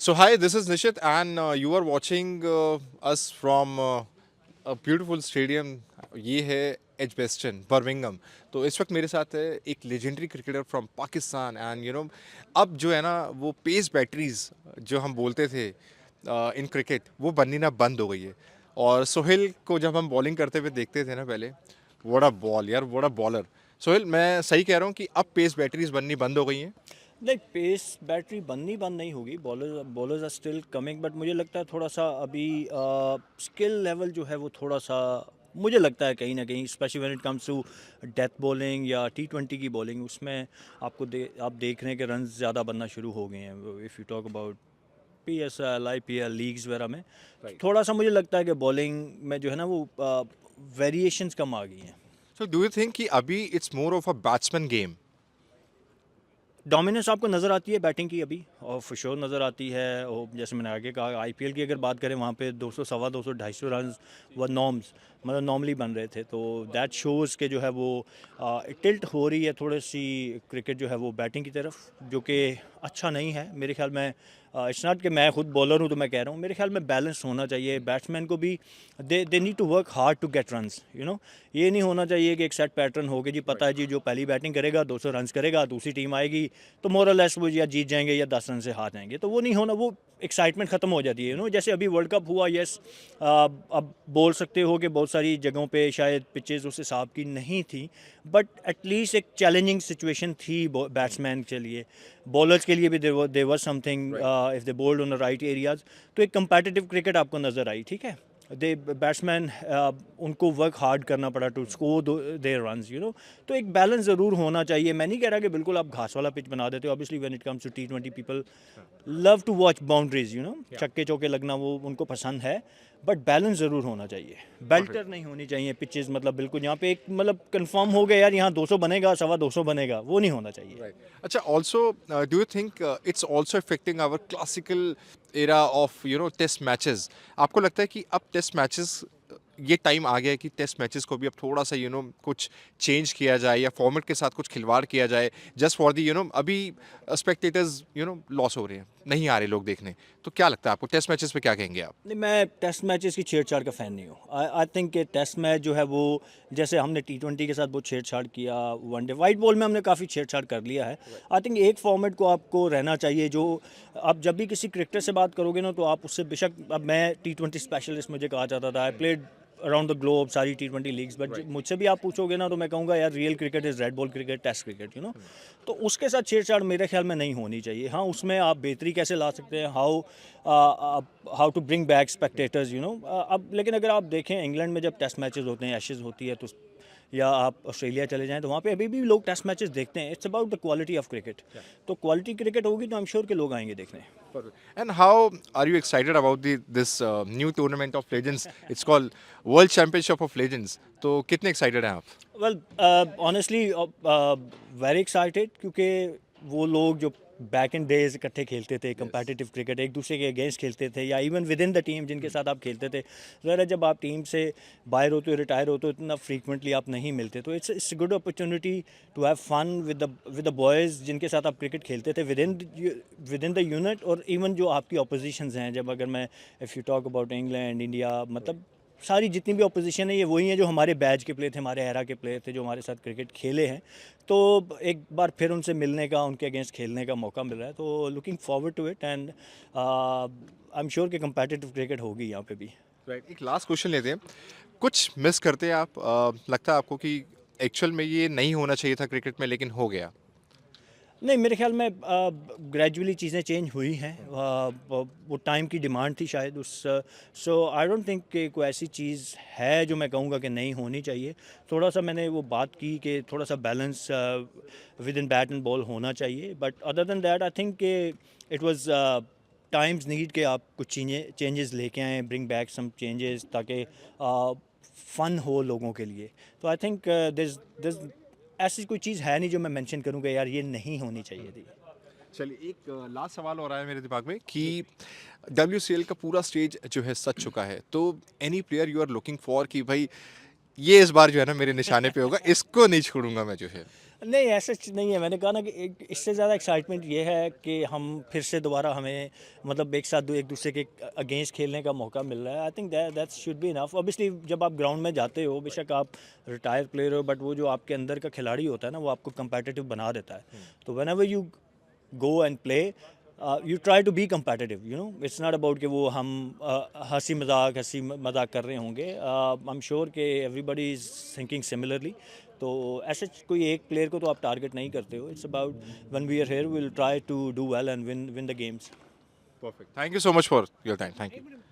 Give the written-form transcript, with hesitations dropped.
So hi, this is Nishit, and you are watching us from a beautiful stadium. ये है Edgbaston Birmingham. तो इस वक्त मेरे साथ है एक legendary cricketer from Pakistan and अब जो है ना वो पेस बैटरीज जो हम बोलते थे इन क्रिकेट वो बननी ना बंद हो गई है। और सोहेल को जब हम बॉलिंग करते हुए देखते थे ना पहले, व्हाट अ बॉल यार, व्हाट अ बॉलर। सोहेल, मैं सही कह रहा हूँ कि अब पेस बैटरीज बननी बंद हो गई हैं? नहीं, पेस बैटरी बननी बंद नहीं होगी। Bowlers are still coming, but मुझे लगता है थोड़ा सा अभी स्किल लेवल जो है वो थोड़ा सा, मुझे लगता है कहीं ना कहीं, specially when it comes to death bowling या T20 की बॉलिंग, उसमें आप देख रहे हैं कि रन ज़्यादा बनना शुरू हो गए हैं। If you talk about PSL IPL leagues वगैरह में, राइट। थोड़ा सा मुझे लगता है कि बॉलिंग में जो है ना वो वेरिएशंस कम आ गई हैं। सो डू यू थिंक कि अभी it's more of a batsman game? Dominance आपको नज़र आती है बैटिंग की अभी, और for sure नज़र आती है। और जैसे मैंने आगे कहा, आईपीएल की अगर बात करें, वहाँ पे 200, सवा 200, 250 रन व नॉर्म्स, मतलब नॉर्मली बन रहे थे। तो दैट शोज़ के जो है वो टिल्ट हो रही है थोड़ी सी क्रिकेट जो है वो बैटिंग की तरफ, जो कि अच्छा नहीं है मेरे ख्याल में। इट्स नॉट कि मैं खुद बॉलर हूँ तो मैं कह रहा हूँ, मेरे ख्याल में बैलेंस होना चाहिए। बैट्समैन को भी they need to work hard to get runs, ये नहीं होना चाहिए कि एक सेट पैटर्न हो गया जी, पता है जी जो पहली बैटिंग करेगा 200 रन करेगा, दूसरी टीम आएगी तो मोरलेस वो या जीत जाएंगे या 10 रन से हार जाएंगे। तो वो नहीं होना, वो एक्साइटमेंट ख़त्म हो जाती है। जैसे अभी वर्ल्ड कप हुआ, यस, अब बोल सकते हो कि बहुत सारी जगहों पे शायद पिचेस उस हिसाब की नहीं थी, बट एटलीस्ट एक चैलेंजिंग सिचुएशन थी बैट्समैन के लिए। बॉलर्स के लिए भी there was something if they bowled on the right areas. तो एक कंपेटिटिव क्रिकेट आपको नज़र आई, ठीक है। दे बैट्समैन, उनको वर्क हार्ड करना पड़ा टू स्कोर देयर रन्स, तो एक बैलेंस ज़रूर होना चाहिए। मैं नहीं कह रहा कि बिल्कुल आप घास वाला पिच बना देते हो। Obviously when it comes to T20, people love to watch boundaries, छक्के चौके लगना वो उनको पसंद है, बट बैलेंस ज़रूर होना चाहिए। बेल्टर नहीं होनी चाहिए पिचेस, मतलब बिल्कुल यहाँ पे एक मतलब कंफर्म हो गया यार यहाँ 200 बनेगा, सवा 200 बनेगा, वो नहीं होना चाहिए। Right. अच्छा, also, do you think it's also affecting our classical era of test matches? आपको लगता है कि अब टेस्ट मैचेस, ये टाइम आ गया है कि टेस्ट मैचेस को भी अब थोड़ा सा कुछ चेंज किया जाए या फॉर्मेट के साथ कुछ खिलवाड़ किया जाए, जस्ट फॉर दी अभी स्पेक्टेटर्स लॉस हो रहे हैं, नहीं आ रहे लोग देखने। तो क्या लगता है आपको, टेस्ट मैचेस पे क्या कहेंगे आप? नहीं, मैं टेस्ट मैचेस की छेड़छाड़ का फ़ैन नहीं हूँ। आई थिंक कि टेस्ट मैच जो है वो, जैसे हमने T20 के साथ बहुत छेड़छाड़ किया, वनडे वाइट बॉल में हमने काफ़ी छेड़छाड़ कर लिया है। आई थिंक एक फॉर्मेट को आपको रहना चाहिए, जो आप जब भी किसी क्रिकेटर से बात करोगे ना, तो आप उससे बेशक, अब मैं T20 स्पेशलिस्ट मुझे कहा जाता था, I played around the globe सारी T20 लीग्स, बट मुझसे भी आप पूछोगे ना तो मैं कहूँगा यार real cricket is red ball cricket, test cricket, तो उसके साथ छेड़छाड़ मेरे ख्याल में नहीं होनी चाहिए। हाँ, उसमें आप बेहतरी कैसे ला सकते हैं, how to bring back spectators, अब लेकिन अगर आप देखें इंग्लैंड में जब टेस्ट मैचेस होते हैं, एशेज़ होती है, तो या आप ऑस्ट्रेलिया चले जाएं तो वहाँ पे अभी भी लोग टेस्ट मैचेस देखते हैं। It's about the quality of cricket. तो क्वालिटी क्रिकेट होगी तो आई एम श्योर के लोग आएंगे देखने। And how are you excited about this new tournament of legends? It's called World Championship of Legends. तो कितने excited हैं आप? वेल, ऑनेस्टली वेरी एक्साइटेड, क्योंकि वो लोग जो बैक इन डेज इकट्ठे खेलते थे कंपेटिटिव क्रिकेट, एक दूसरे के अगेंस्ट खेलते थे, या even with in the team जिनके साथ आप खेलते थे, ज़रा जब आप टीम से बाहर होते हो, रिटायर होते हो, इतना फ्रीक्वेंटली आप नहीं मिलते, तो it's good opportunity to have fun with the boys जिनके साथ आप क्रिकेट खेलते थे विद इन द यूनिट, और इवन जो आपकी अपोजिशंस हैं, जब अगर मैं, if you talk about England, India, मतलब सारी जितनी भी ऑपोजिशन है, ये वही हैं जो हमारे बैच के प्लेयर थे, हमारे एरा के प्लेयर थे, जो हमारे साथ क्रिकेट खेले हैं। तो एक बार फिर उनसे मिलने का, उनके अगेंस्ट खेलने का मौका मिल रहा है, तो looking forward to it, and I am sure कि कंपेटिटिव क्रिकेट होगी यहाँ पे भी। राइट, एक लास्ट क्वेश्चन लेते हैं। कुछ मिस करते हैं आप? लगता है आपको कि एक्चुअल में ये नहीं होना चाहिए था क्रिकेट में लेकिन हो गया? नहीं, मेरे ख्याल में ग्रेजुअली चीज़ें चेंज हुई हैं। वो टाइम की डिमांड थी शायद उस, सो आई डोंट थिंक कि कोई ऐसी चीज़ है जो मैं कहूँगा कि नहीं होनी चाहिए। थोड़ा सा मैंने वो बात की कि थोड़ा सा balance with in bat and ball होना चाहिए, but other than that I think कि इट वाज टाइम्स नीड के आप कुछ चेंजेस लेके आएँ, ब्रिंग बैक सम चेंजेस, ताकि फ़न हो लोगों के लिए। तो आई थिंक दिस ऐसी कोई चीज़ है नहीं जो मैं मेंशन करूँगा यार ये नहीं होनी चाहिए थी। चलिए, एक लास्ट सवाल और आया मेरे दिमाग में कि WCL का पूरा स्टेज जो है सज चुका है, तो any player you are looking for कि भाई ये इस बार जो है ना मेरे निशाने पे होगा, इसको नहीं छोड़ूंगा मैं जो है? नहीं ऐसा नहीं है, मैंने कहा ना कि इससे ज़्यादा एक्साइटमेंट ये है कि हम फिर से दोबारा हमें मतलब एक साथ एक दूसरे के अगेंस्ट खेलने का मौका मिल रहा है। I think that should be enough. Obviously जब आप ग्राउंड में जाते हो, बेशक आप रिटायर प्लेयर हो, बट वो जो आपके अंदर का खिलाड़ी होता है ना, वो आपको कंपेटिटिव बना देता है। तो when ever you go and play, you try to be competitive, you know, it's not about कि वो हम हंसी मजाक कर रहे होंगे। I'm sure कि everybody is thinking similarly। तो ऐसे कोई एक प्लेयर को तो आप टारगेट नहीं करते हो। It's about when we are here we'll try to do well and win the games। Perfect. Thank you so much for your time. Thank you.